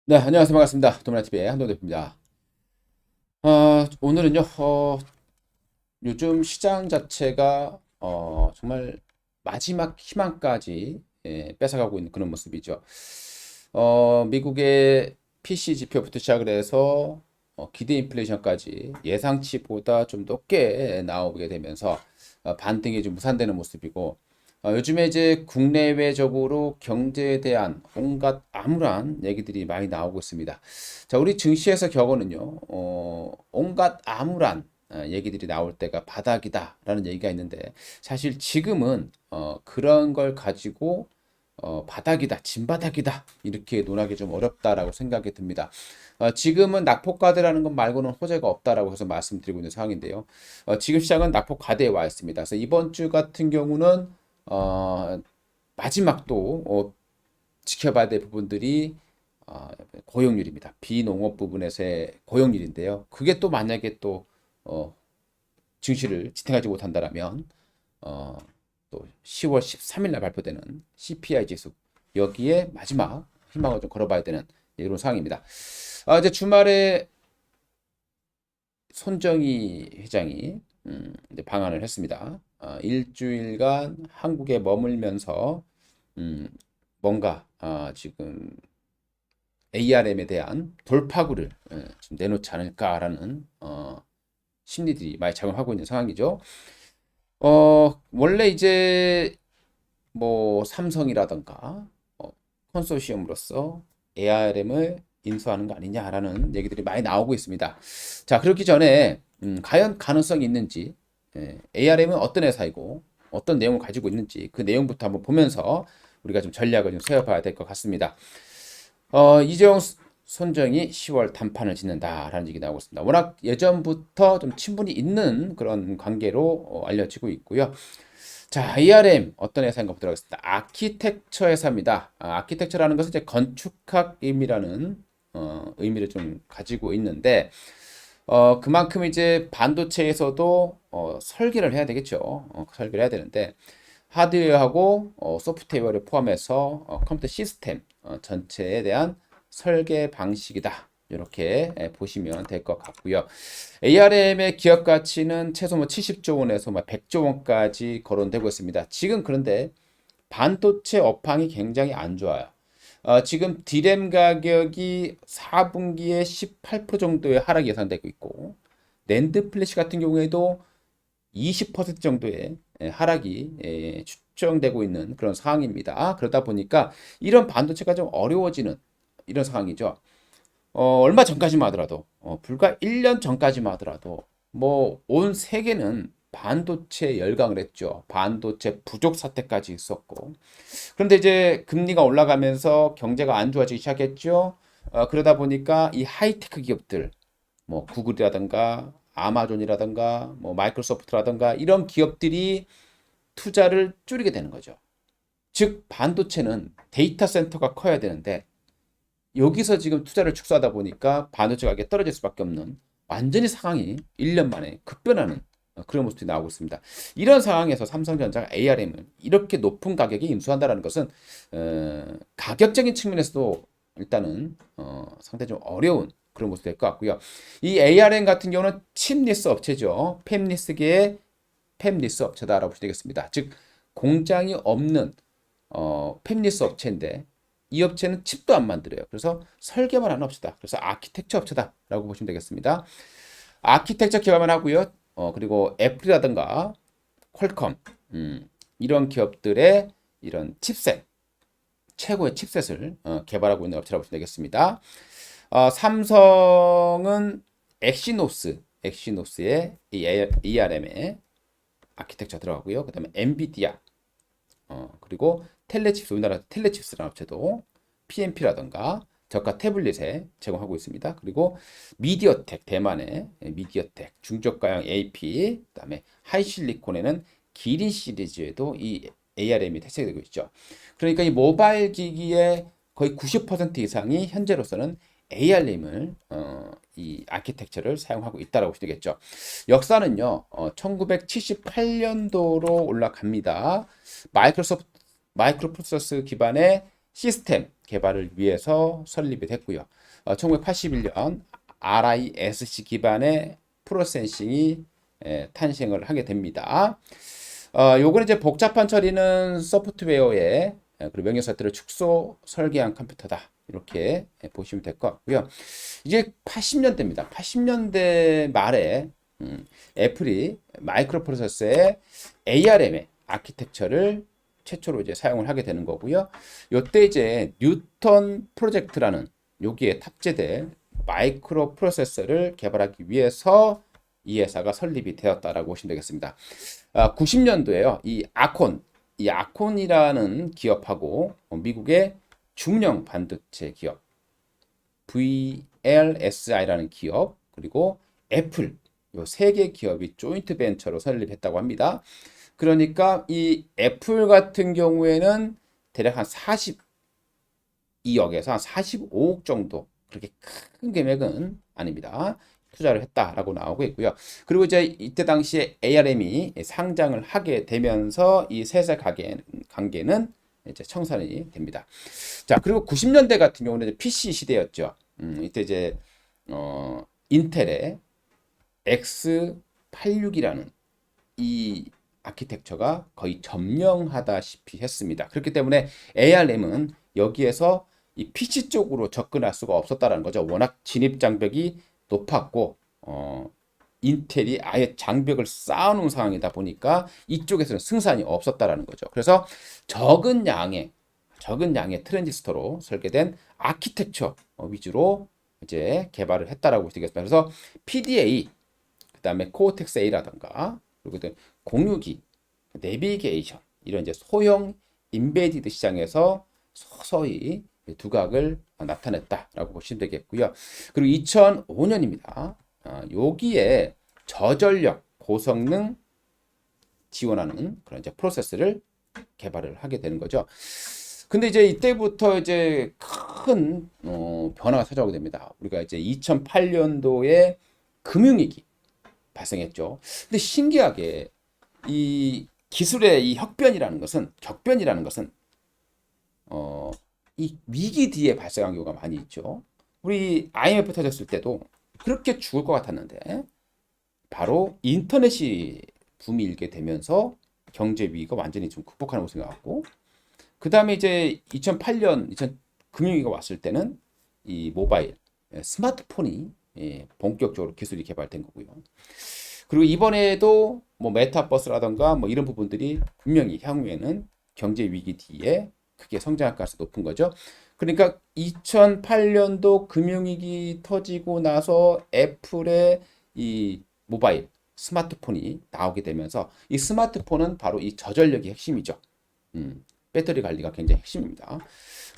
네, 안녕하세요. 반갑습니다. 도문화TV의 한동대표입니다. 오늘은요, 요즘 시장 자체가 정말 마지막 희망까지 뺏어가고 있는 그런 모습이죠. 미국의 PC 지표부터 시작을 해서 기대 인플레이션까지 예상치보다 좀 높게 나오게 되면서 반등이 좀 무산되는 모습이고, 요즘에 이제 국내외적으로 경제에 대한 온갖 암울한 얘기들이 많이 나오고 있습니다. 자, 우리 증시에서 격언은요, 온갖 암울한 얘기들이 나올 때가 바닥이다라는 얘기가 있는데, 사실 지금은 그런 걸 가지고 바닥이다, 진바닥이다 이렇게 논하기 좀 어렵다라고 생각이 듭니다. 지금은 낙폭과대라는 것 말고는 호재가 없다라고 해서 말씀드리고 있는 상황인데요. 지금 시장은 낙폭과대에 와 있습니다. 그래서 이번 주 같은 경우는 어, 마지막 또 지켜봐야 될 부분들이 고용률입니다. 비농업 부분에서의 고용률인데요. 그게 또 만약에 또 어, 증시를 지탱하지 못한다라면 어, 또 10월 13일 날 발표되는 CPI 지수 여기에 마지막 희망을 좀 걸어봐야 되는 이런 상황입니다. 이제 주말에 손정희 회장이 이제 방한을 했습니다. 일주일간 한국에 머물면서 음, 뭔가 지금 ARM에 대한 돌파구를 좀 내놓지 않을까라는 심리들이 많이 작용하고 있는 상황이죠. 원래 이제 뭐 삼성이라던가 컨소시엄으로서 ARM을 인수하는 거 아니냐라는 얘기들이 많이 나오고 있습니다. 자, 그렇기 전에 과연 가능성이 있는지, ARM은 어떤 회사이고 어떤 내용을 가지고 있는지 그 내용부터 한번 보면서 우리가 좀 전략을 좀 세워봐야 될 것 같습니다. 이재용 손정이 10월 단판을 짓는다라는 얘기 나오고 있습니다. 워낙 예전부터 좀 친분이 있는 그런 관계로 알려지고 있고요. 자, ARM 어떤 회사인가 보도록 하겠습니다. 아키텍처 회사입니다. 아키텍처라는 것은 이제 건축학 의미라는 의미를 좀 가지고 있는데 그만큼 이제 반도체에서도 설계를 해야 되겠죠. 설계를 해야 되는데 하드웨어하고 소프트웨어를 포함해서 컴퓨터 시스템 전체에 대한 설계 방식이다. 이렇게 보시면 될 것 같고요. ARM의 기업 가치는 최소 뭐 70조 원에서 막 100조 원까지 거론되고 있습니다. 지금 그런데 반도체 업황이 굉장히 안 좋아요. 지금 디램 가격이 4분기에 18% 정도의 하락이 예상되고 있고, 낸드 플래시 같은 경우에도 20% 정도의 하락이 추정되고 있는 그런 상황입니다. 그러다 보니까 이런 반도체가 좀 어려워지는 이런 상황이죠. 얼마 전까지만 하더라도, 불과 1년 전까지만 하더라도, 뭐, 온 세계는 반도체 열강을 했죠. 반도체 부족 사태까지 있었고. 그런데 이제 금리가 올라가면서 경제가 안 좋아지기 시작했죠. 그러다 보니까 이 하이테크 기업들, 뭐, 구글이라든가, 아마존이라든가, 뭐, 마이크로소프트라든가, 이런 기업들이 투자를 줄이게 되는 거죠. 즉, 반도체는 데이터 센터가 커야 되는데, 여기서 지금 투자를 축소하다 보니까 반도체 가격이 떨어질 수밖에 없는 완전히 상황이 1년 만에 급변하는 그런 모습이 나오고 있습니다. 이런 상황에서 삼성전자가 ARM을 이렇게 높은 가격에 인수한다는 것은 가격적인 측면에서도 일단은 상당히 좀 어려운 그런 모습이 될 것 같고요. 이 ARM 같은 경우는 칩리스 업체죠. 팹리스계의 팹리스 업체다라고 보시면 되겠습니다. 즉 공장이 없는 팹리스 업체인데 이 업체는 칩도 안 만들어요. 그래서 설계만 하는 업체다. 그래서 아키텍처 업체다라고 보시면 되겠습니다. 아키텍처 기업만 하고요. 그리고 애플이라든가 퀄컴 이런 기업들의 이런 칩셋 최고의 칩셋을 개발하고 있는 업체라고 보시면 되겠습니다. 삼성은 엑시노스의 ARM에 아키텍처 들어가고요. 그다음에 엔비디아 그리고 텔레칩스, 우리나라 텔레칩스라는 업체도 PMP라던가 저가 태블릿에 제공하고 있습니다. 그리고 미디어텍, 대만의 미디어텍, 중저가형 AP, 그다음에 하이실리콘에는 기린 시리즈에도 이 ARM이 태색되고 있죠. 그러니까 이 모바일 기기의 거의 90% 이상이 현재로서는 ARM을 이 아키텍처를 사용하고 있다라고 보시겠죠. 역사는요, 1978년도로 올라갑니다. 마이크로소프트 마이크로 프로세서 기반의 시스템 개발을 위해서 설립이 됐고요. 1981년 RISC 기반의 프로세싱이 탄생을 하게 됩니다. 요거는 이제 복잡한 처리는 소프트웨어에 그리고 명령사들을 축소 설계한 컴퓨터다. 이렇게 보시면 될 것 같고요. 이제 80년대입니다. 80년대 말에 애플이 마이크로 프로세서의 ARM의 아키텍처를 최초로 이제 사용을 하게 되는 거고요. 요때 이제 뉴턴 프로젝트라는 여기에 탑재될 마이크로 프로세서를 개발하기 위해서 이 회사가 설립이 되었다라고 보시면 되겠습니다. 90년도에요. 이 아콘이라는 기업하고 미국의 중형 반도체 기업 VLSI라는 기업 그리고 애플 요 세 개 기업이 조인트 벤처로 설립했다고 합니다. 그러니까 이 애플 같은 경우에는 대략 한 42억에서 한 45억 정도 그렇게 큰 금액은 아닙니다. 투자를 했다라고 나오고 있고요. 그리고 이제 이때 당시에 ARM이 상장을 하게 되면서 이 셋의 관계는 이제 청산이 됩니다. 자, 그리고 90년대 같은 경우는 이제 PC 시대였죠. 이때 이제 인텔의 X86이라는 이 아키텍처가 거의 점령하다시피 했습니다. 그렇기 때문에 ARM은 여기에서 이 PC 쪽으로 접근할 수가 없었다는 거죠. 워낙 진입 장벽이 높았고 인텔이 아예 장벽을 쌓아놓은 상황이다 보니까 이쪽에서는 승산이 없었다라는 거죠. 그래서 적은 양의 트랜지스터로 설계된 아키텍처 위주로 이제 개발을 했다라고 보시겠습니다. 그래서 PDA, 그다음에 코어텍스 A라든가 그리고 공유기, 내비게이션 이런 이제 소형 인베디드 시장에서 서서히 두각을 나타냈다라고 보시면 되겠고요. 그리고 2005년입니다. 여기에 저전력 고성능 지원하는 그런 이제 프로세스를 개발을 하게 되는 거죠. 근데 이제 이때부터 이제 큰 변화가 찾아오게 됩니다. 우리가 이제 2008년도에 금융위기 발생했죠. 근데 신기하게 이 기술의 이 격변이라는 것은 이 위기 뒤에 발생한 경우가 많이 있죠. 우리 IMF 터졌을 때도 그렇게 죽을 것 같았는데 바로 인터넷이 붐이 일게 되면서 경제 위기가 완전히 좀 극복하는 것인 것 같고 그 다음에 이제 2008년 금융위기가 왔을 때는 이 모바일 스마트폰이 본격적으로 기술이 개발된 거고요. 그리고 이번에도 뭐 메타버스라던가 뭐 이런 부분들이 분명히 향후에는 경제 위기 뒤에 크게 성장할 가능성이 높은 거죠. 그러니까 2008년도 금융위기 터지고 나서 애플의 이 모바일 스마트폰이 나오게 되면서 이 스마트폰은 바로 이 저전력이 핵심이죠. 배터리 관리가 굉장히 핵심입니다.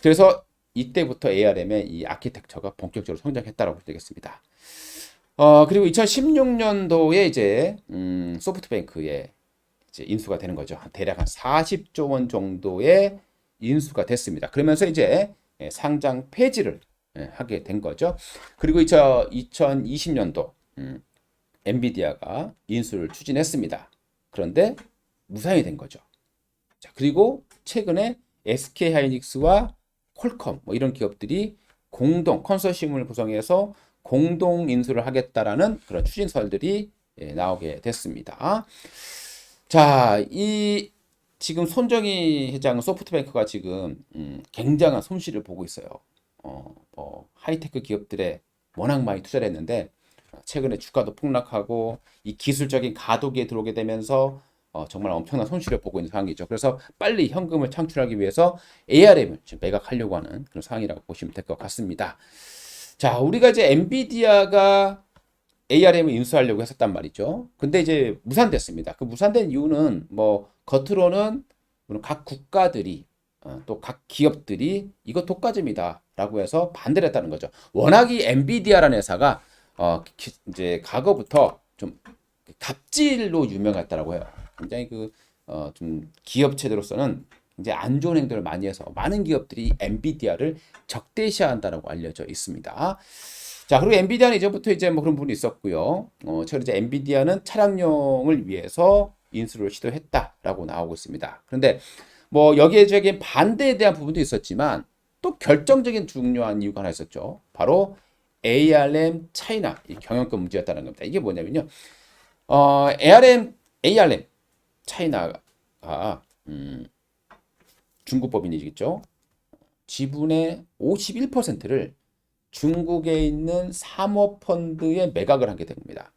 그래서 이때부터 ARM의 이 아키텍처가 본격적으로 성장했다라고 볼 수 되겠습니다. 그리고 2016년도에 이제 소프트뱅크에 이제 인수가 되는 거죠. 대략 한 40조 원 정도의 인수가 됐습니다. 그러면서 이제 상장 폐지를 하게 된 거죠. 그리고 2020년도 엔비디아가 인수를 추진했습니다. 그런데 무산이 된 거죠. 자, 그리고 최근에 SK 하이닉스와 퀄컴 뭐 이런 기업들이 공동 컨소시엄을 구성해서 공동 인수를 하겠다라는 그런 추진설들이 나오게 됐습니다. 자, 이 지금 손정희 회장은 소프트뱅크가 지금 굉장한 손실을 보고 있어요. 뭐 하이테크 기업들에 워낙 많이 투자를 했는데 최근에 주가도 폭락하고 이 기술적인 가도기에 들어오게 되면서 정말 엄청난 손실을 보고 있는 상황이죠. 그래서 빨리 현금을 창출하기 위해서 ARM을 지금 매각하려고 하는 그런 상황이라고 보시면 될 것 같습니다. 자, 우리가 이제 엔비디아가 ARM을 인수하려고 했었단 말이죠. 근데 이제 무산됐습니다. 그 무산된 이유는 뭐 겉으로는 각 국가들이 또 각 기업들이 이거 독과점이다라고 해서 반대를 했다는 거죠. 워낙 이 엔비디아라는 회사가 이제 과거부터 좀 갑질로 유명했다라고 해요. 굉장히 좀 기업체들로서는 이제 안 좋은 행동을 많이 해서 많은 기업들이 엔비디아를 적대시한다라고 알려져 있습니다. 자, 그리고 엔비디아는 이제부터 이제 뭐 그런 부분이 있었고요. 최근 이제 엔비디아는 차량용을 위해서 인수를 시도했다라고 나오고 있습니다. 그런데 뭐 여기에 저기 반대에 대한 부분도 있었지만 또 결정적인 중요한 이유가 하나 있었죠. 바로 ARM 차이나 이 경영권 문제였다는 겁니다. 이게 뭐냐면요. ARM 차이나가 중국 법인이겠죠. 지분의 51%를 중국에 있는 사모펀드에 매각을 하게 됩니다.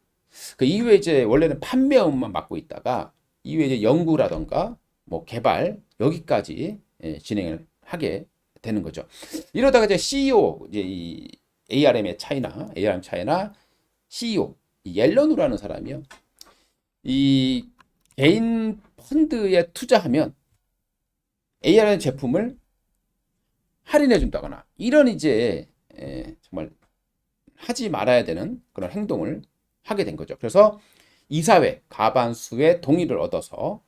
그 이후에 이제 원래는 판매업만 맡고 있다가 이후에 이제 연구라던가 뭐 개발 여기까지 진행을 하게 되는 거죠. 이러다가 이제 CEO 이제 이 ARM 차이나 CEO 옐런우라는 사람이요. 이 개인 펀드에 투자하면 ARM 제품을 할인해 준다거나 이런 이제 정말 하지 말아야 되는 그런 행동을 하게 된 거죠. 그래서 이사회 과반수의 동의를 얻어서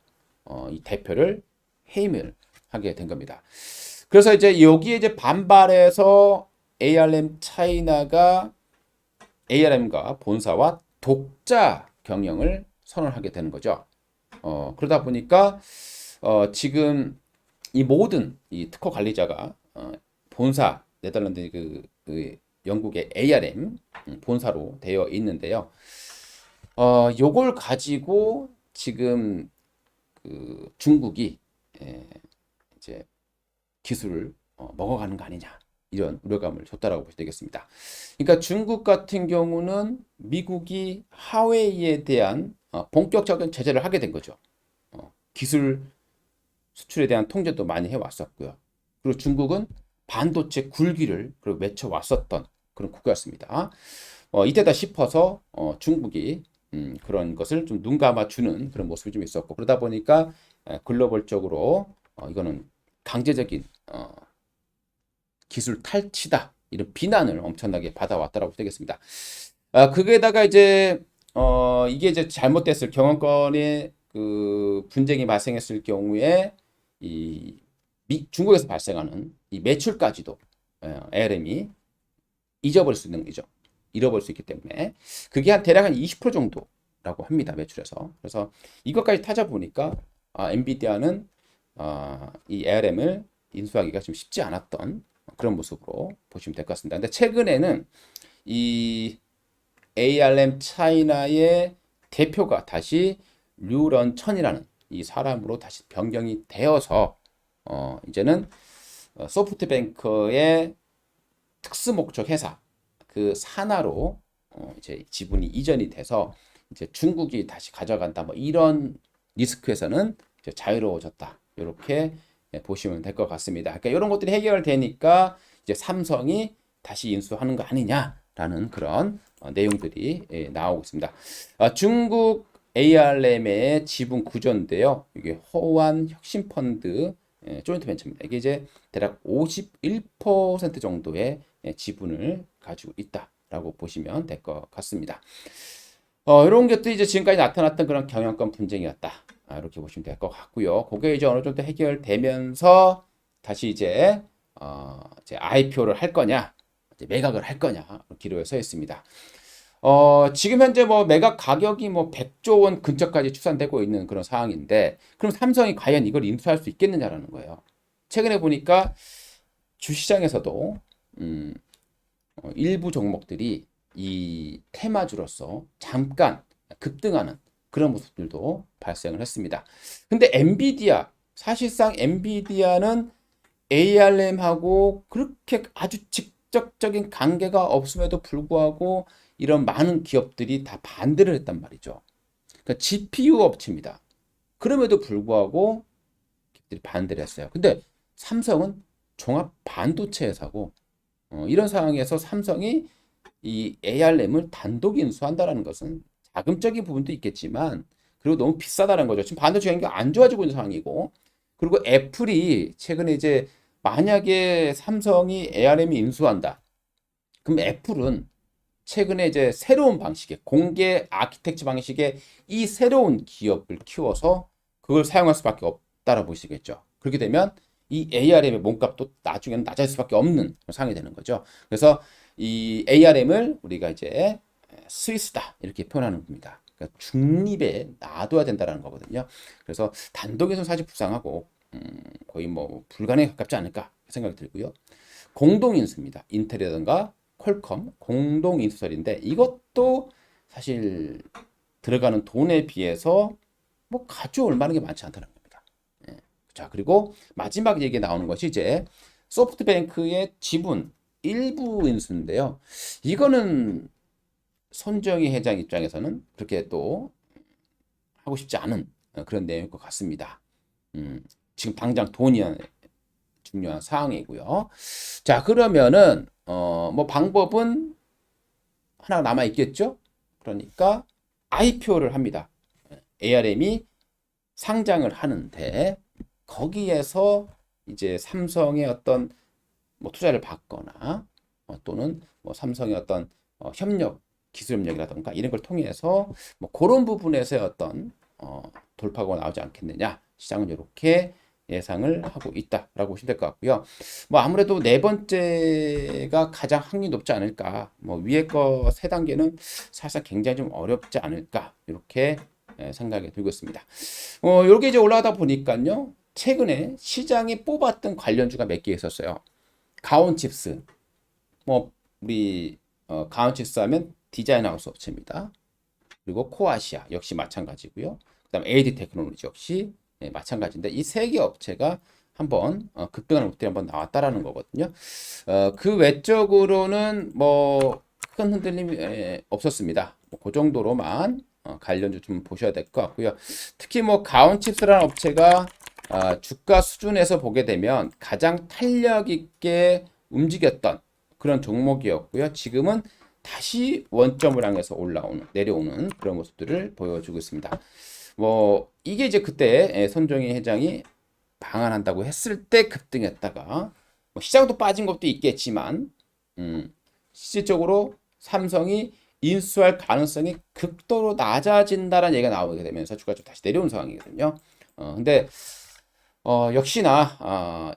이 대표를 해임을 하게 된 겁니다. 그래서 이제 여기에 이제 반발해서 ARM 차이나가 ARM과 본사와 독자 경영을 선언하게 되는 거죠. 그러다 보니까 지금 이 모든 이 특허 관리자가 본사 네덜란드 그 영국의 ARM 본사로 되어 있는데요. 요걸 가지고 지금 그 중국이 이제 기술을 먹어가는 거 아니냐 이런 우려감을 줬다라고 보시면 되겠습니다. 그러니까 중국 같은 경우는 미국이 하웨이에 대한 본격적인 제재를 하게 된 거죠. 기술 수출에 대한 통제도 많이 해왔었고요. 그리고 중국은 반도체 굴기를 그리고 맺혀왔었던 그런 국가였습니다. 이때다 싶어서 중국이 그런 것을 좀 눈 감아주는 그런 모습이 좀 있었고 그러다 보니까 글로벌적으로 이거는 강제적인 기술 탈취다 이런 비난을 엄청나게 받아왔다라고 되겠습니다. 그게다가 이제 이게 이제 잘못됐을 경영권의 그 분쟁이 발생했을 경우에 이 중국에서 발생하는 이 매출까지도 ARM이 잊어버릴 수 있는 거죠. 잃어버릴 수 있기 때문에 그게 한 대략 한 20% 정도라고 합니다. 매출에서. 그래서 이것까지 타져보니까 엔비디아는 이 ARM을 인수하기가 좀 쉽지 않았던 그런 모습으로 보시면 될 것 같습니다. 근데 최근에는 이 ARM 차이나의 대표가 다시 류런천이라는 이 사람으로 다시 변경이 되어서 이제는 소프트뱅크의 특수 목적 회사 그 산하로 이제 지분이 이전이 돼서 이제 중국이 다시 가져간다 뭐 이런 리스크에서는 이제 자유로워졌다 이렇게 보시면 될 것 같습니다. 그러니까 이런 것들이 해결되니까 이제 삼성이 다시 인수하는 거 아니냐라는 그런 내용들이 나오고 있습니다. 중국 ARM의 지분 구조인데요. 이게 호환 혁신펀드 조인트 벤처입니다. 이게 이제 대략 51% 정도의 지분을 가지고 있다라고 보시면 될 것 같습니다. 이런 것들이 이제 지금까지 나타났던 그런 경영권 분쟁이었다. 이렇게 보시면 될 것 같고요. 그게 이제 어느 정도 해결되면서 다시 이제 IPO를 할 거냐, 이제 매각을 할 거냐 기로에 서 있습니다. 지금 현재 뭐 매각 가격이 뭐 100조 원 근처까지 추산되고 있는 그런 상황인데, 그럼 삼성이 과연 이걸 인수할 수 있겠느냐라는 거예요. 최근에 보니까 주시장에서도 일부 종목들이 이 테마주로서 잠깐 급등하는 그런 모습들도 발생을 했습니다. 근데 엔비디아, 사실상 엔비디아는 ARM하고 그렇게 아주 직접적인 관계가 없음에도 불구하고 이런 많은 기업들이 다 반대를 했단 말이죠. 그러니까 GPU 업체입니다. 그럼에도 불구하고 기업들이 반대를 했어요. 근데 삼성은 종합 반도체 회사고 이런 상황에서 삼성이 이 ARM을 단독 인수한다는 것은 자금적인 부분도 있겠지만 그리고 너무 비싸다는 거죠. 지금 반도체 경기가 안 좋아지고 있는 상황이고 그리고 애플이 최근에 이제 만약에 삼성이 ARM이 인수한다. 그럼 애플은 최근에 이제 새로운 방식의 공개 아키텍처 방식의 이 새로운 기업을 키워서 그걸 사용할 수밖에 없다라 보시겠죠. 그렇게 되면 이 ARM의 몸값도 나중에는 낮아질 수밖에 없는 상황이 되는 거죠. 그래서 이 ARM을 우리가 이제 스위스다 이렇게 표현하는 겁니다. 그러니까 중립에 놔둬야 된다는 거거든요. 그래서 단독에서 사실 불쌍하고 거의 뭐 불가능에 가깝지 않을까 생각이 들고요. 공동 인수입니다. 인텔이라든가 퀄컴 공동 인수설인데 이것도 사실 들어가는 돈에 비해서 뭐 가져올 만한 게 많지 않다는 겁니다. 예. 자, 그리고 마지막 얘기 나오는 것이 이제 소프트뱅크의 지분 일부 인수인데요. 이거는 손정희 회장 입장에서는 그렇게 또 하고 싶지 않은 그런 내용일 것 같습니다. 지금 당장 돈이 중요한 사항이고요. 자, 그러면은 뭐 방법은 하나 남아 있겠죠? 그러니까 IPO를 합니다. ARM이 상장을 하는데 거기에서 이제 삼성의 어떤 뭐 투자를 받거나 또는 뭐 삼성의 어떤 협력, 기술 협력이라든가 이런 걸 통해서 뭐 그런 부분에서의 어떤 돌파구가 나오지 않겠느냐. 시장은 이렇게 예상을 하고 있다라고 보시면 될 것 같고요. 뭐 아무래도 네 번째가 가장 확률이 높지 않을까. 뭐 위에 거 세 단계는 사실상 굉장히 좀 어렵지 않을까. 이렇게 생각이 들고 있습니다. 요게 이제 올라가다 보니까요. 최근에 시장이 뽑았던 관련주가 몇 개 있었어요. 가온칩스. 뭐 우리 가온칩스 하면 디자인 하우스 업체입니다. 그리고 코아시아 역시 마찬가지고요. 그다음 AD 테크놀로지 역시 마찬가지인데 이 세 개 업체가 한번 급등하는 모델이 한번 나왔다라는 거거든요. 그 외적으로는 뭐 큰 흔들림이 없었습니다. 뭐그 정도로만 관련주 좀 보셔야 될 것 같고요. 특히 뭐 가온칩스라는 업체가 주가 수준에서 보게 되면 가장 탄력 있게 움직였던 그런 종목이었고요. 지금은 다시 원점을 향해서 내려오는 그런 모습들을 보여주고 있습니다. 뭐 이게 이제 그때 손정희 회장이 방한한다고 했을 때 급등했다가 뭐 시장도 빠진 것도 있겠지만 실질적으로 삼성이 인수할 가능성이 극도로 낮아진다는 얘기가 나오게 되면서 주가가 좀 다시 내려온 상황이거든요. 근데 역시나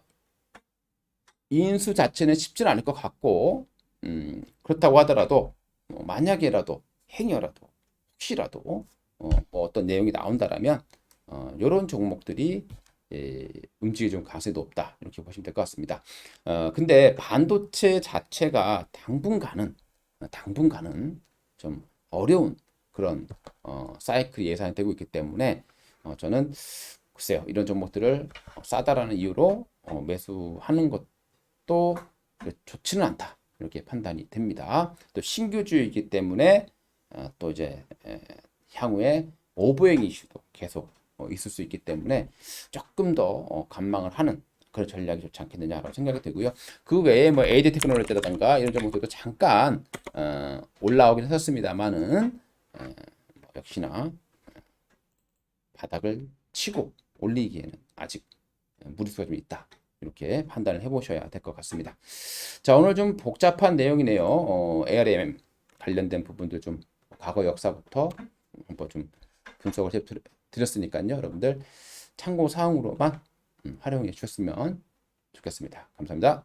인수 자체는 쉽지는 않을 것 같고 그렇다고 하더라도 만약에라도 행여라도 혹시라도 뭐 어떤 내용이 나온다라면 이런 종목들이 움직일 좀 가능성이 높다 이렇게 보시면 될 것 같습니다. 근데 반도체 자체가 당분간은 좀 어려운 그런 사이클이 예상이 되고 있기 때문에 저는 글쎄요 이런 종목들을 싸다라는 이유로 매수하는 것도 좋지는 않다 이렇게 판단이 됩니다. 또 신규주이기 때문에 또 이제 향후에 오버행 이슈도 계속 있을 수 있기 때문에 조금 더 관망을 하는 그런 전략이 좋지 않겠느냐라고 생각이 되고요. 그 외에 뭐 AD 테크놀로지라든가 이런 종목들도 잠깐 올라오긴 했었습니다만은 역시나 바닥을 치고 올리기에는 아직 무리수가 좀 있다. 이렇게 판단을 해보셔야 될 것 같습니다. 자, 오늘 좀 복잡한 내용이네요. ARM 관련된 부분들 좀 과거 역사부터 한번 좀 분석을 해드렸으니까요. 여러분들 참고 사항으로만 활용해 주셨으면 좋겠습니다. 감사합니다.